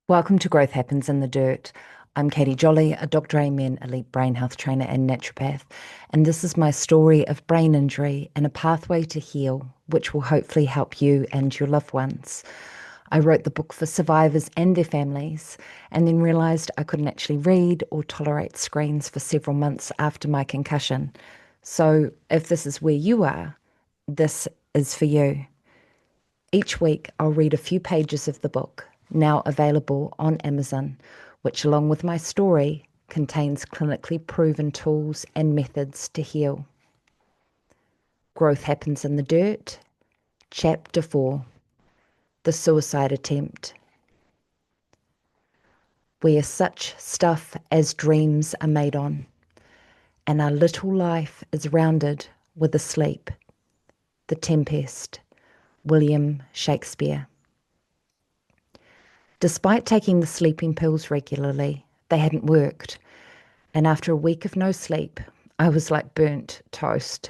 Welcome to Growth Happens in the Dirt. I'm Katie Jolly, a Dr. Amen elite brain health trainer and naturopath, and this is my story of brain injury and a pathway to heal, which will hopefully help you and your loved ones. I wrote the book for survivors and their families, and then realised I couldn't actually read or tolerate screens for several months after my concussion. So, if this is where you are, this is for you. Each week, I'll read a few pages of the book, now available on Amazon, which, along with my story, contains clinically proven tools and methods to heal. Growth Happens in the Dirt, Chapter 4, The Suicide Attempt. We are such stuff as dreams are made on, and our little life is rounded with a sleep. The Tempest, William Shakespeare. Despite taking the sleeping pills regularly, they hadn't worked, and after a week of no sleep, I was like burnt toast.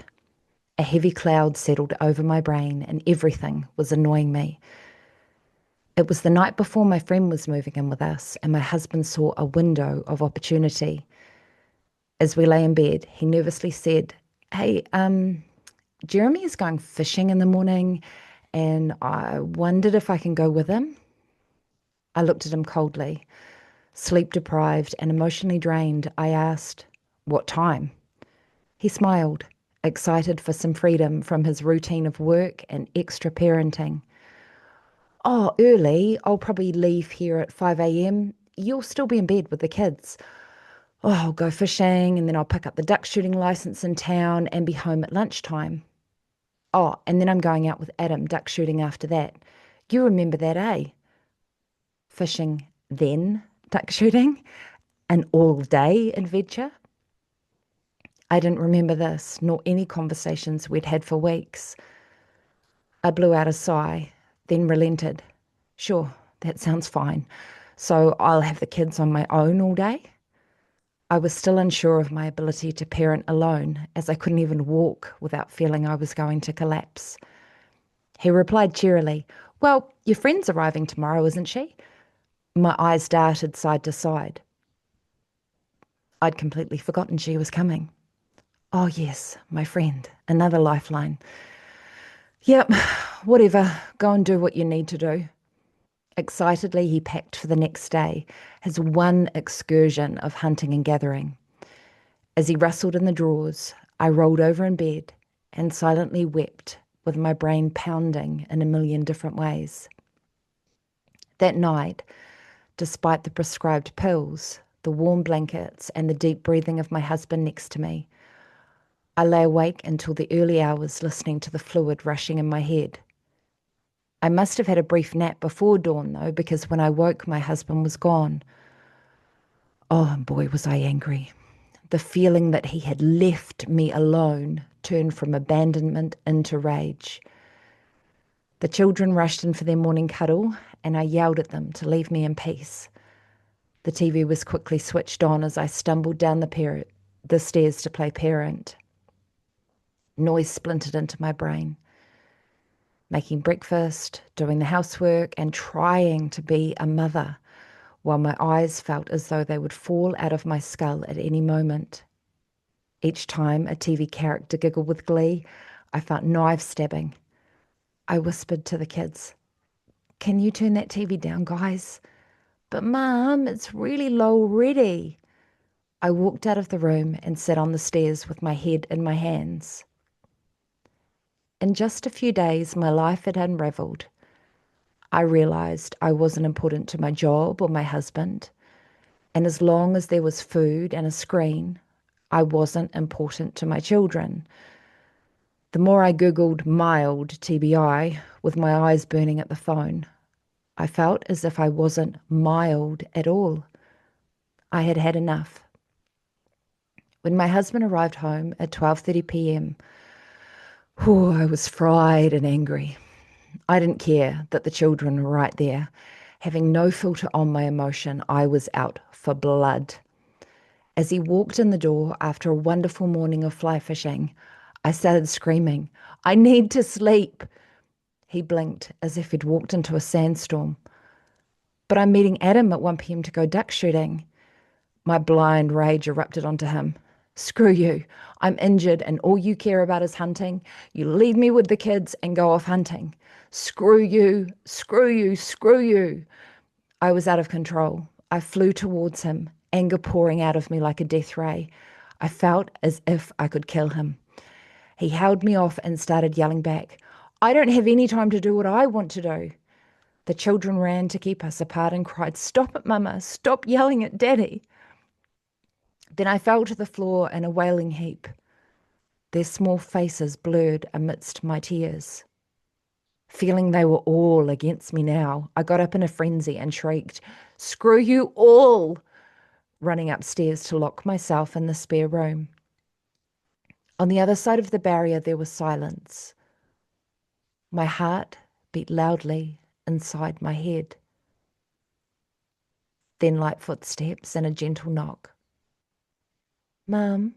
A heavy cloud settled over my brain and everything was annoying me. It was the night before my friend was moving in with us, and my husband saw a window of opportunity. As we lay in bed, he nervously said, "Hey, Jeremy is going fishing in the morning, and I wondered if I can go with him." I looked at him coldly. Sleep deprived and emotionally drained, I asked, "What time?" He smiled, excited for some freedom from his routine of work and extra parenting. "Oh, early. I'll probably leave here at 5 a.m. You'll still be in bed with the kids. Oh, I'll go fishing and then I'll pick up the duck shooting license in town and be home at lunchtime. Oh, and then I'm going out with Adam duck shooting after that. You remember that, eh? Fishing, then duck shooting, an all-day adventure." I didn't remember this, nor any conversations we'd had for weeks. I blew out a sigh, then relented. "Sure, that sounds fine. So I'll have the kids on my own all day?" I was still unsure of my ability to parent alone, as I couldn't even walk without feeling I was going to collapse. He replied cheerily, "Well, your friend's arriving tomorrow, isn't she?" My eyes darted side to side. I'd completely forgotten she was coming. Oh yes, my friend, another lifeline. "Yep, whatever, go and do what you need to do." Excitedly, he packed for the next day, his one excursion of hunting and gathering. As he rustled in the drawers, I rolled over in bed and silently wept, with my brain pounding in a million different ways. That night, despite the prescribed pills, the warm blankets, and the deep breathing of my husband next to me, I lay awake until the early hours listening to the fluid rushing in my head. I must have had a brief nap before dawn, though, because when I woke, my husband was gone. Oh, boy, was I angry. The feeling that he had left me alone turned from abandonment into rage. The children rushed in for their morning cuddle, and I yelled at them to leave me in peace. The TV was quickly switched on as I stumbled down the stairs to play parent. Noise splintered into my brain. Making breakfast, doing the housework, and trying to be a mother, while my eyes felt as though they would fall out of my skull at any moment. Each time a TV character giggled with glee, I felt knives stabbing. I whispered to the kids, "Can you turn that TV down, guys?" "But Mum, it's really low already." I walked out of the room and sat on the stairs with my head in my hands. In just a few days, my life had unraveled. I realised I wasn't important to my job or my husband, and as long as there was food and a screen, I wasn't important to my children. The more I Googled mild TBI, with my eyes burning at the phone, I felt as if I wasn't mild at all. I had had enough. When my husband arrived home at 12:30 p.m., I was fried and angry. I didn't care that the children were right there. Having no filter on my emotion, I was out for blood. As he walked in the door after a wonderful morning of fly fishing, I started screaming, "I need to sleep." He blinked as if he'd walked into a sandstorm. But I'm meeting Adam at 1 p.m. to go duck shooting. My blind rage erupted onto him. Screw you. I'm injured and all you care about is hunting. You leave me with the kids and go off hunting. Screw you, screw you, screw you. I was out of control. I flew towards him, anger pouring out of me like a death ray. I felt as if I could kill him. He held me off and started yelling back, I don't have any time to do what I want to do. The children ran to keep us apart and cried, Stop it, Mama, stop yelling at Daddy. Then I fell to the floor in a wailing heap, their small faces blurred amidst my tears. Feeling they were all against me now, I got up in a frenzy and shrieked, Screw you all! Running upstairs to lock myself in the spare room. On the other side of the barrier, there was silence. My heart beat loudly inside my head. Then light footsteps and a gentle knock. Mum,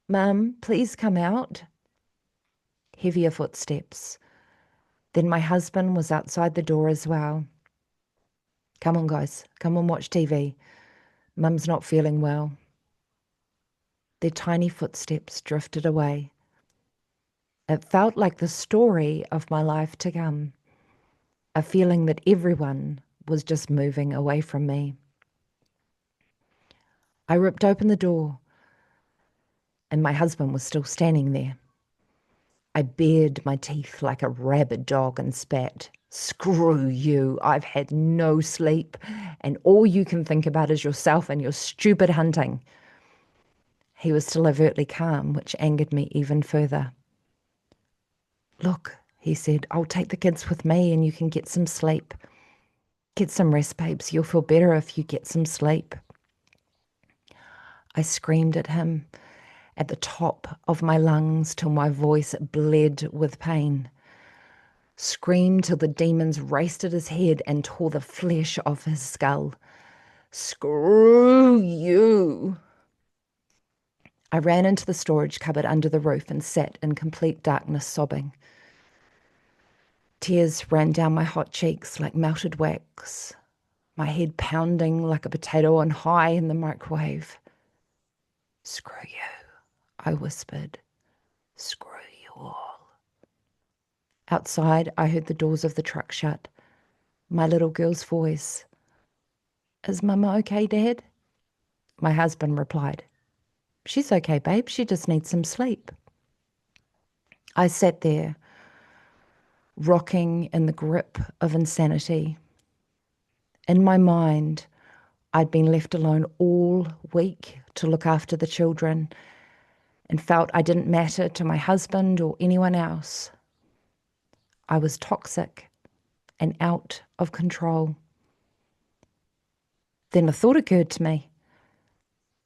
Mum, please come out. Heavier footsteps. Then my husband was outside the door as well. Come on, guys, come and watch TV. Mum's not feeling well. Their tiny footsteps drifted away. It felt like the story of my life to come, a feeling that everyone was just moving away from me. I ripped open the door, and my husband was still standing there. I bared my teeth like a rabid dog and spat, Screw you, I've had no sleep, and all you can think about is yourself and your stupid hunting. He was still overtly calm, which angered me even further. Look, he said, I'll take the kids with me and you can get some sleep. Get some rest, babes. You'll feel better if you get some sleep. I screamed at him at the top of my lungs till my voice bled with pain. Screamed till the demons raced at his head and tore the flesh off his skull. Screw you! I ran into the storage cupboard under the roof and sat in complete darkness, sobbing. Tears ran down my hot cheeks like melted wax, my head pounding like a potato on high in the microwave. Screw you, I whispered. Screw you all. Outside, I heard the doors of the truck shut. My little girl's voice. Is Mama okay, Dad? My husband replied, She's okay, babe. She just needs some sleep. I sat there, rocking in the grip of insanity. In my mind, I'd been left alone all week to look after the children and felt I didn't matter to my husband or anyone else. I was toxic and out of control. Then a thought occurred to me.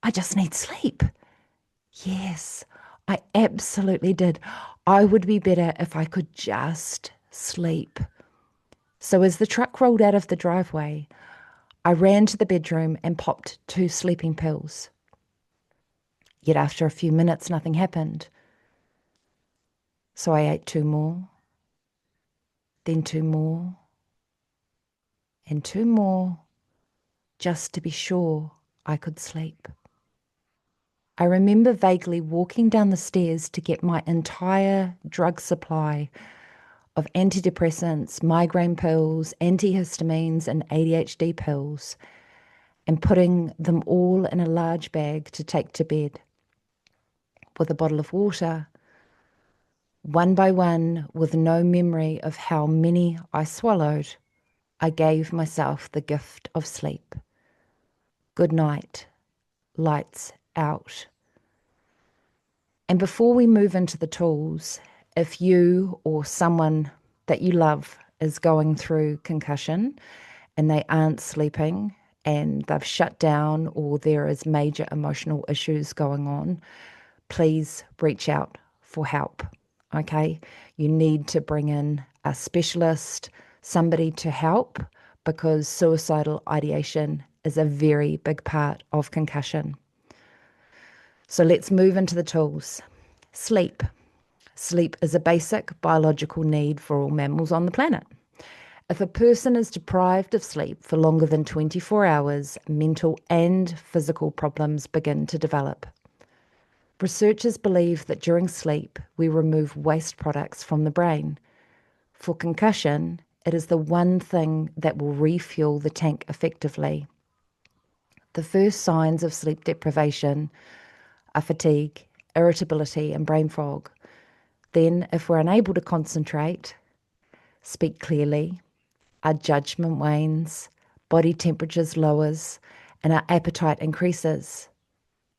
I just need sleep. Yes, I absolutely did. I would be better if I could just sleep. So as the truck rolled out of the driveway, I ran to the bedroom and popped 2 sleeping pills. Yet after a few minutes, nothing happened. So I ate 2 more, then 2 more, and 2 more, just to be sure I could sleep. I remember vaguely walking down the stairs to get my entire drug supply of antidepressants, migraine pills, antihistamines, and ADHD pills, and putting them all in a large bag to take to bed. With a bottle of water, one by one, with no memory of how many I swallowed, I gave myself the gift of sleep. Good night, lights out. And before we move into the tools, if you or someone that you love is going through concussion and they aren't sleeping and they've shut down or there is major emotional issues going on, please reach out for help, okay? You need to bring in a specialist, somebody to help, because suicidal ideation is a very big part of concussion. So let's move into the tools. Sleep. Sleep is a basic biological need for all mammals on the planet. If a person is deprived of sleep for longer than 24 hours, mental and physical problems begin to develop. Researchers believe that during sleep, we remove waste products from the brain. For concussion, it is the one thing that will refuel the tank effectively. The first signs of sleep deprivation are fatigue, irritability, and brain fog. Then, if we're unable to concentrate, speak clearly, our judgment wanes, body temperatures lowers, and our appetite increases.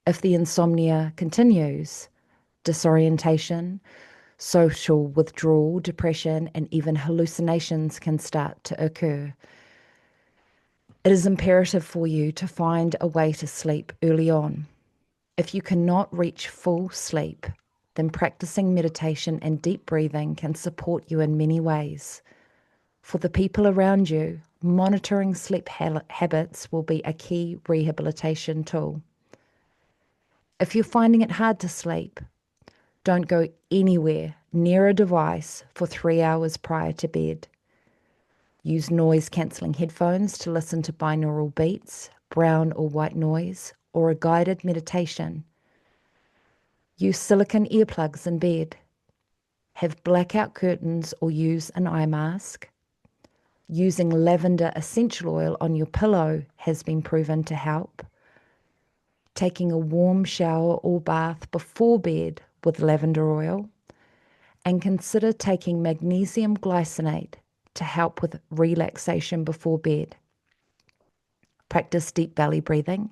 If the insomnia continues, disorientation, social withdrawal, depression, and even hallucinations can start to occur. It is imperative for you to find a way to sleep early on. If you cannot reach full sleep, then practicing meditation and deep breathing can support you in many ways. For the people around you, monitoring sleep habits will be a key rehabilitation tool. If you're finding it hard to sleep, don't go anywhere near a device for 3 hours prior to bed. Use noise-cancelling headphones to listen to binaural beats, brown or white noise, or a guided meditation. Use silicone earplugs in bed. Have blackout curtains or use an eye mask. Using lavender essential oil on your pillow has been proven to help. Taking a warm shower or bath before bed with lavender oil. And consider taking magnesium glycinate to help with relaxation before bed. Practice deep belly breathing,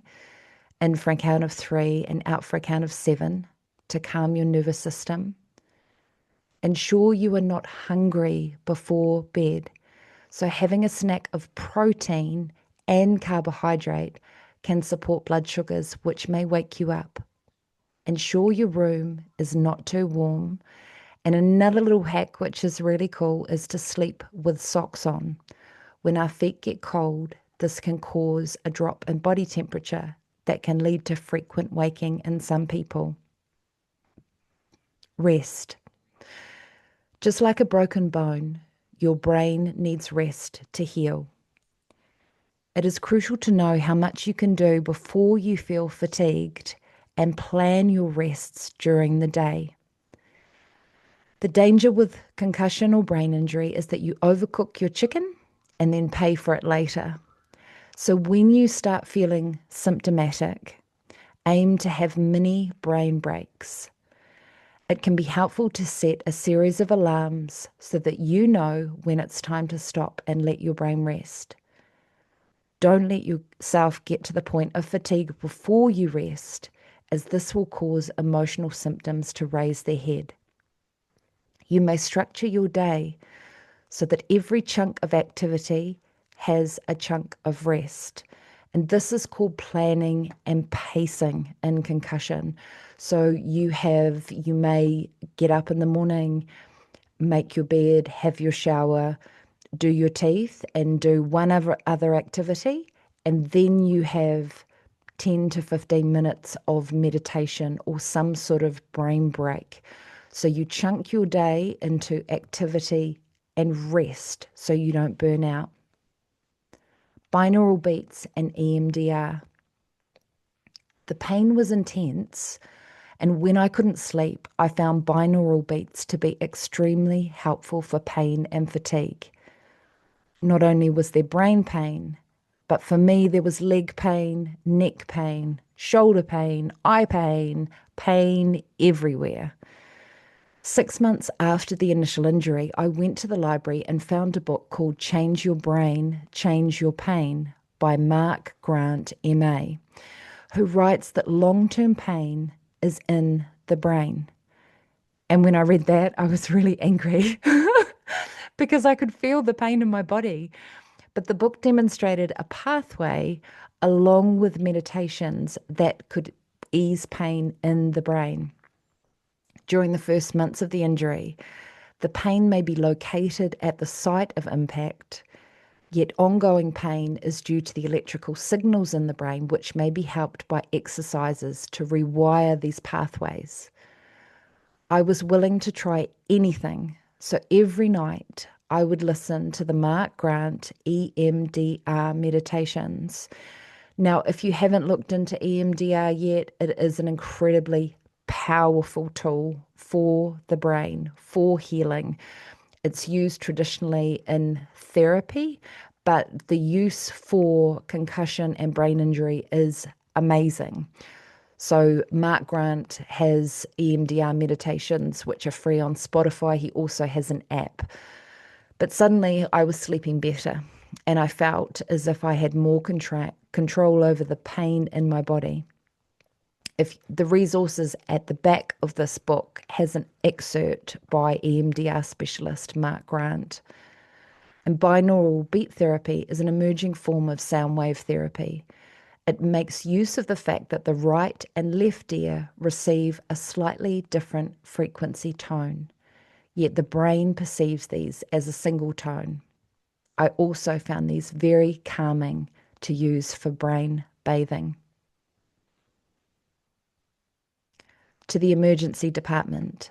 in for a count of 3 and out for a count of 7 to calm your nervous system. Ensure you are not hungry before bed. So having a snack of protein and carbohydrate can support blood sugars, which may wake you up. Ensure your room is not too warm. And another little hack, which is really cool, is to sleep with socks on. When our feet get cold, this can cause a drop in body temperature that can lead to frequent waking in some people. Rest. Just like a broken bone, your brain needs rest to heal. It is crucial to know how much you can do before you feel fatigued and plan your rests during the day. The danger with concussion or brain injury is that you overcook your chicken and then pay for it later. So when you start feeling symptomatic, aim to have mini brain breaks. It can be helpful to set a series of alarms so that you know when it's time to stop and let your brain rest. Don't let yourself get to the point of fatigue before you rest, as this will cause emotional symptoms to raise their head. You may structure your day so that every chunk of activity has a chunk of rest. And this is called planning and pacing in concussion. So you may get up in the morning, make your bed, have your shower, do your teeth, and do one other activity. And then you have 10 to 15 minutes of meditation or some sort of brain break. So you chunk your day into activity and rest so you don't burn out. Binaural beats and EMDR. The pain was intense, and when I couldn't sleep, I found binaural beats to be extremely helpful for pain and fatigue. Not only was there brain pain, but for me there was leg pain, neck pain, shoulder pain, eye pain, pain everywhere. 6 months after the initial injury, I went to the library and found a book called Change Your Brain, Change Your Pain by Mark Grant, MA, who writes that long-term pain is in the brain. And when I read that, I was really angry because I could feel the pain in my body. But the book demonstrated a pathway along with meditations that could ease pain in the brain. During the first months of the injury, the pain may be located at the site of impact, yet ongoing pain is due to the electrical signals in the brain, which may be helped by exercises to rewire these pathways. I was willing to try anything, so every night I would listen to the Mark Grant EMDR meditations. Now, if you haven't looked into EMDR yet, it is an incredibly powerful tool for the brain, for healing. It's used traditionally in therapy, but the use for concussion and brain injury is amazing. So, Mark Grant has EMDR meditations, which are free on Spotify. He also has an app. But suddenly I was sleeping better and I felt as if I had more control over the pain in my body. If the resources at the back of this book has an excerpt by EMDR specialist Mark Grant. And binaural beat therapy is an emerging form of sound wave therapy. It makes use of the fact that the right and left ear receive a slightly different frequency tone, yet the brain perceives these as a single tone. I also found these very calming to use for brain bathing. To the emergency department.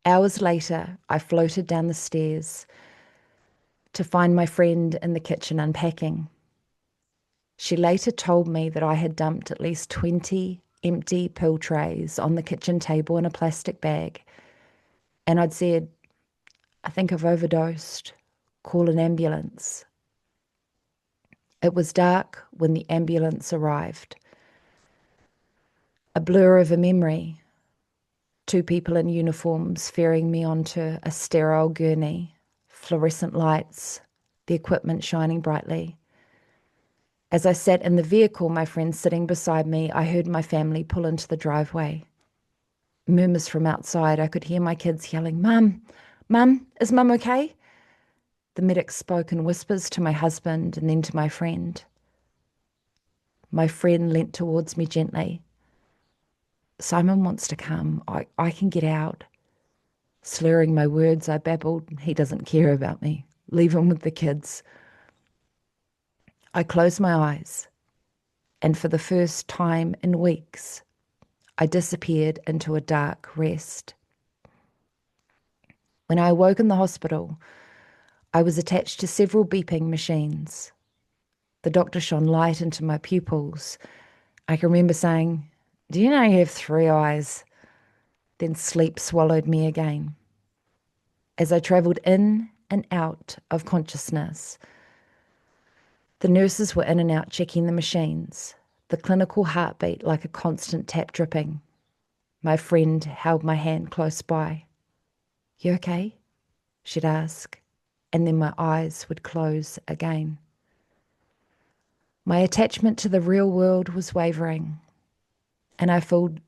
Hours later, I floated down the stairs to find my friend in the kitchen unpacking. She later told me that I had dumped at least 20 empty pill trays on the kitchen table in a plastic bag. And I'd said, I think I've overdosed. Call an ambulance. It was dark when the ambulance arrived. A blur of a memory. Two people in uniforms ferrying me onto a sterile gurney, fluorescent lights, the equipment shining brightly. As I sat in the vehicle, my friend sitting beside me, I heard my family pull into the driveway. Murmurs from outside. I could hear my kids yelling, Mum, Mum, is Mum okay? The medic spoke in whispers to my husband and then to my friend. My friend leant towards me gently. Simon wants to come. I can get out. Slurring my words, I babbled, he doesn't care about me. Leave him with the kids. I closed my eyes, and for the first time in weeks, I disappeared into a dark rest. When I awoke in the hospital, I was attached to several beeping machines. The doctor shone light into my pupils. I can remember saying, do you know you have 3 eyes? Then sleep swallowed me again. As I travelled in and out of consciousness, the nurses were in and out checking the machines, the clinical heartbeat like a constant tap dripping. My friend held my hand close by. You okay? She'd ask, and then my eyes would close again. My attachment to the real world was wavering, and I felt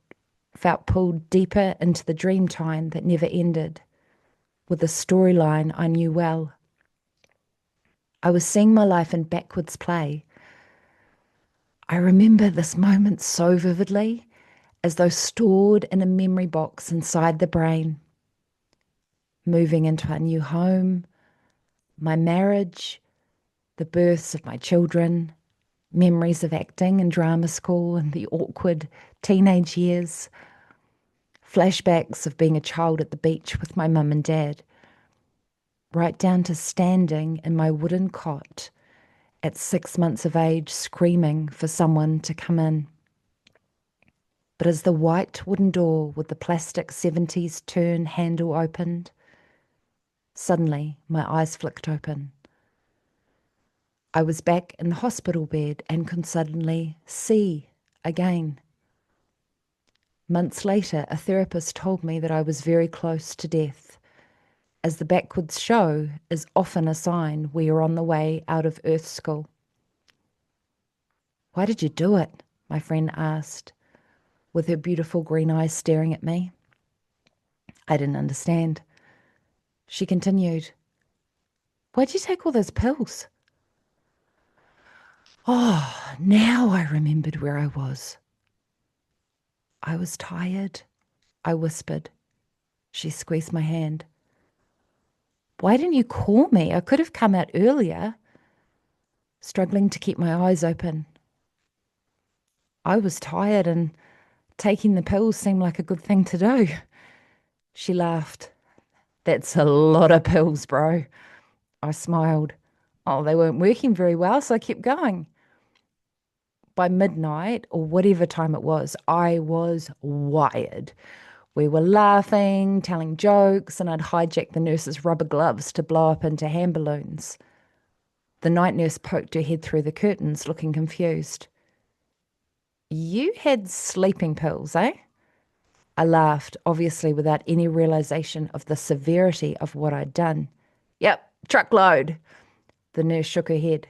pulled deeper into the dream time that never ended, with a storyline I knew well. I was seeing my life in backwards play. I remember this moment so vividly, as though stored in a memory box inside the brain. Moving into a new home, my marriage, the births of my children, memories of acting in drama school and the awkward teenage years, flashbacks of being a child at the beach with my mum and dad, right down to standing in my wooden cot at 6 months of age screaming for someone to come in. But as the white wooden door with the plastic 70s turn handle opened, suddenly my eyes flicked open. I was back in the hospital bed and could suddenly see again. Months later, a therapist told me that I was very close to death, as the backwards show is often a sign we are on the way out of Earth School. Why did you do it? My friend asked, with her beautiful green eyes staring at me. I didn't understand. She continued, why'd you take all those pills? Oh, now I remembered where I was. I was tired, I whispered. She squeezed my hand. Why didn't you call me? I could have come out earlier. Struggling to keep my eyes open. I was tired and taking the pills seemed like a good thing to do. She laughed. That's a lot of pills, bro. I smiled. Oh, they weren't working very well, so I kept going. By midnight, or whatever time it was, I was wired. We were laughing, telling jokes, and I'd hijacked the nurse's rubber gloves to blow up into hand balloons. The night nurse poked her head through the curtains, looking confused. You had sleeping pills, eh? I laughed, obviously without any realization of the severity of what I'd done. Yep, truckload. The nurse shook her head.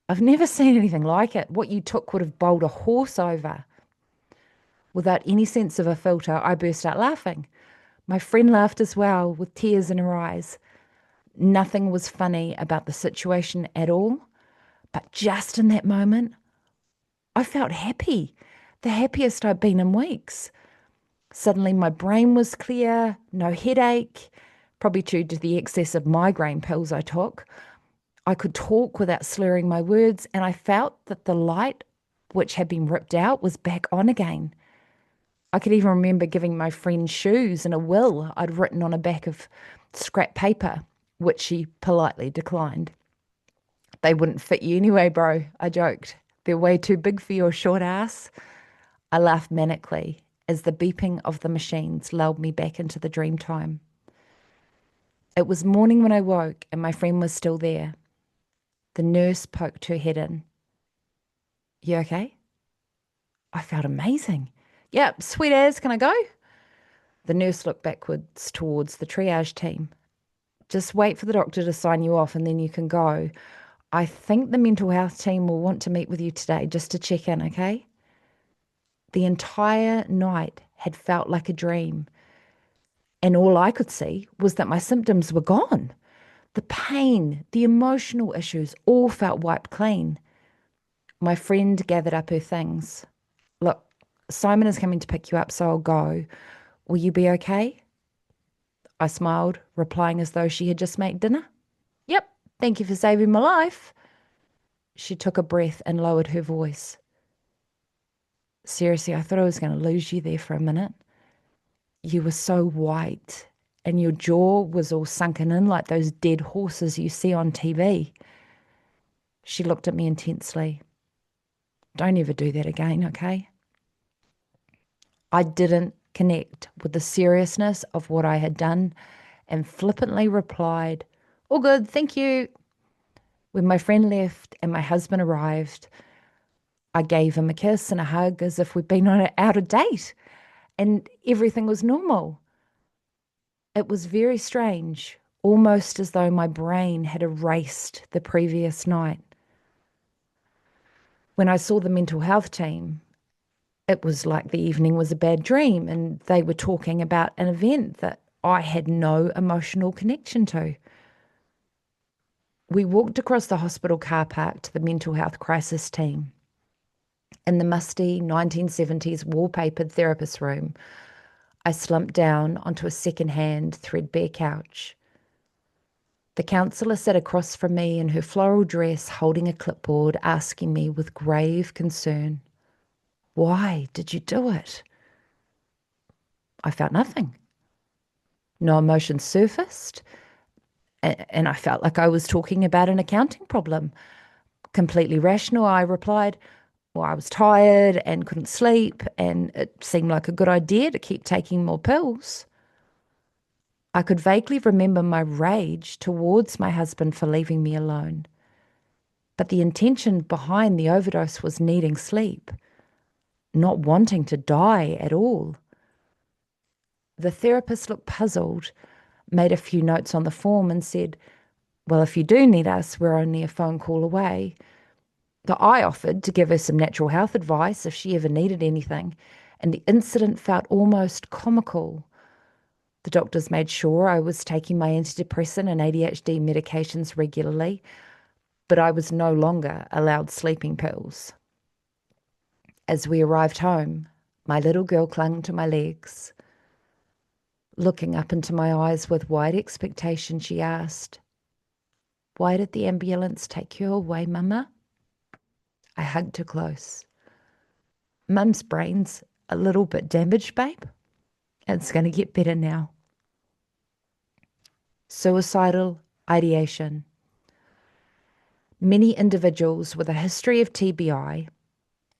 I've never seen anything like it. What you took would have bowled a horse over. Without any sense of a filter, I burst out laughing. My friend laughed as well, with tears in her eyes. Nothing was funny about the situation at all, but just in that moment, I felt happy, the happiest I'd been in weeks. Suddenly, my brain was clear, no headache, probably due to the excessive migraine pills I took. I could talk without slurring my words, and I felt that the light, which had been ripped out, was back on again. I could even remember giving my friend shoes and a will I'd written on a back of scrap paper, which she politely declined. They wouldn't fit you anyway, bro, I joked. They're way too big for your short ass. I laughed manically as the beeping of the machines lulled me back into the dream time. It was morning when I woke and my friend was still there. The nurse poked her head in. You okay? I felt amazing. Yep, sweet as, can I go? The nurse looked backwards towards the triage team. Just wait for the doctor to sign you off and then you can go. I think the mental health team will want to meet with you today just to check in, okay? The entire night had felt like a dream, and all I could see was that my symptoms were gone. The pain, the emotional issues all felt wiped clean. My friend gathered up her things. Look, Simon is coming to pick you up, so I'll go. Will you be okay? I smiled, replying as though she had just made dinner. Yep, thank you for saving my life. She took a breath and lowered her voice. Seriously, I thought I was going to lose you there for a minute. You were so white, and your jaw was all sunken in like those dead horses you see on TV. She looked at me intensely. Don't ever do that again, okay? I didn't connect with the seriousness of what I had done and flippantly replied, all good, thank you. When my friend left and my husband arrived, I gave him a kiss and a hug as if we'd been on an out of date and everything was normal. It was very strange, almost as though my brain had erased the previous night. When I saw the mental health team, it was like the evening was a bad dream and they were talking about an event that I had no emotional connection to. We walked across the hospital car park to the mental health crisis team. In the musty 1970s wallpapered therapist room, I slumped down onto a second-hand, threadbare couch. The counsellor sat across from me in her floral dress, holding a clipboard, asking me with grave concern, "Why did you do it?" I felt nothing. No emotion surfaced, and I felt like I was talking about an accounting problem. Completely rational, I replied, well, I was tired and couldn't sleep, and it seemed like a good idea to keep taking more pills. I could vaguely remember my rage towards my husband for leaving me alone. But the intention behind the overdose was needing sleep, not wanting to die at all. The therapist looked puzzled, made a few notes on the form and said, well, if you do need us, we're only a phone call away. I offered to give her some natural health advice if she ever needed anything, and the incident felt almost comical. The doctors made sure I was taking my antidepressant and ADHD medications regularly, but I was no longer allowed sleeping pills. As we arrived home, my little girl clung to my legs. Looking up into my eyes with wide expectation, she asked, "Why did the ambulance take you away, Mama?" I hugged her close. "Mum's brain's a little bit damaged, babe. It's going to get better now." Suicidal ideation. Many individuals with a history of TBI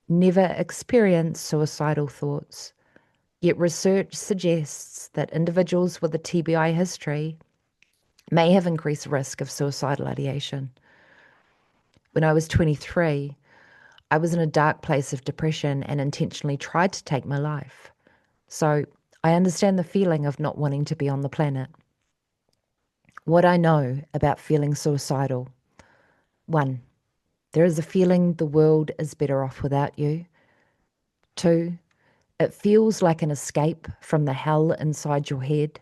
never experience suicidal thoughts, yet research suggests that individuals with a TBI history may have increased risk of suicidal ideation. When I was 23, I was in a dark place of depression and intentionally tried to take my life. So I understand the feeling of not wanting to be on the planet. What I know about feeling suicidal. 1. There is a feeling the world is better off without you. 2. It feels like an escape from the hell inside your head.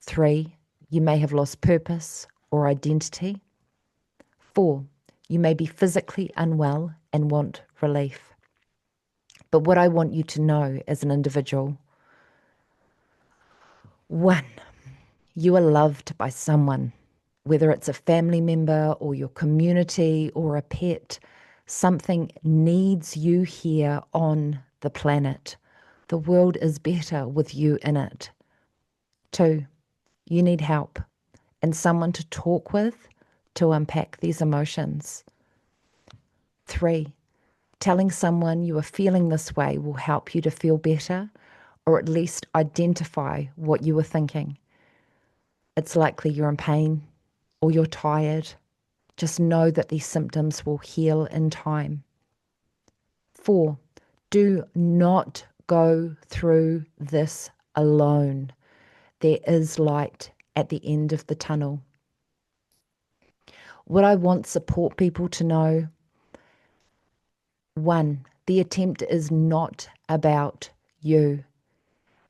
3. You may have lost purpose or identity. 4. You may be physically unwell and want relief. But what I want you to know as an individual, 1, you are loved by someone, whether it's a family member or your community or a pet. Something needs you here on the planet. The world is better with you in it. 2, you need help and someone to talk with to unpack these emotions. 3, telling someone you are feeling this way will help you to feel better or at least identify what you were thinking. It's likely you're in pain or you're tired. Just know that these symptoms will heal in time. 4, do not go through this alone. There is light at the end of the tunnel. What I want support people to know, 1, the attempt is not about you.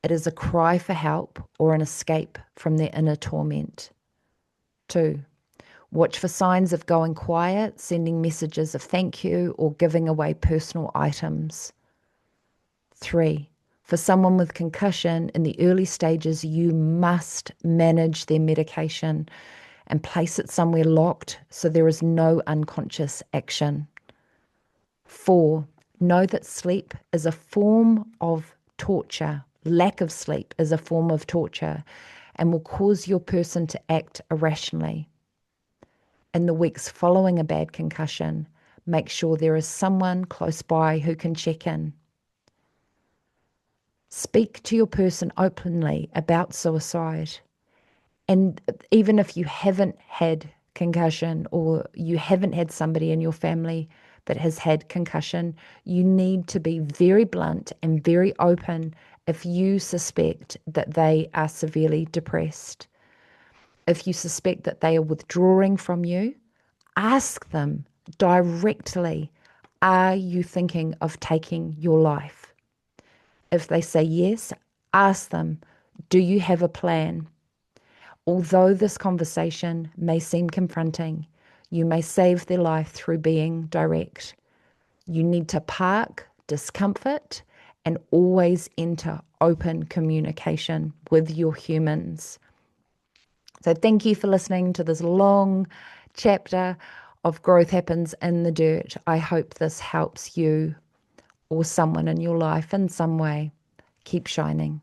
It is a cry for help or an escape from their inner torment. 2, watch for signs of going quiet, sending messages of thank you, or giving away personal items. 3, for someone with concussion in the early stages, you must manage their medication and place it somewhere locked so there is no unconscious action. 4, know that sleep is a form of torture. Lack of sleep is a form of torture and will cause your person to act irrationally. In the weeks following a bad concussion, make sure there is someone close by who can check in. Speak to your person openly about suicide. And even if you haven't had concussion or you haven't had somebody in your family that has had concussion, you need to be very blunt and very open if you suspect that they are severely depressed. If you suspect that they are withdrawing from you, ask them directly, are you thinking of taking your life? If they say yes, ask them, do you have a plan? Although this conversation may seem confronting, you may save their life through being direct. You need to park discomfort and always enter open communication with your humans. So thank you for listening to this long chapter of Growth Happens in the Dirt. I hope this helps you or someone in your life in some way. Keep shining.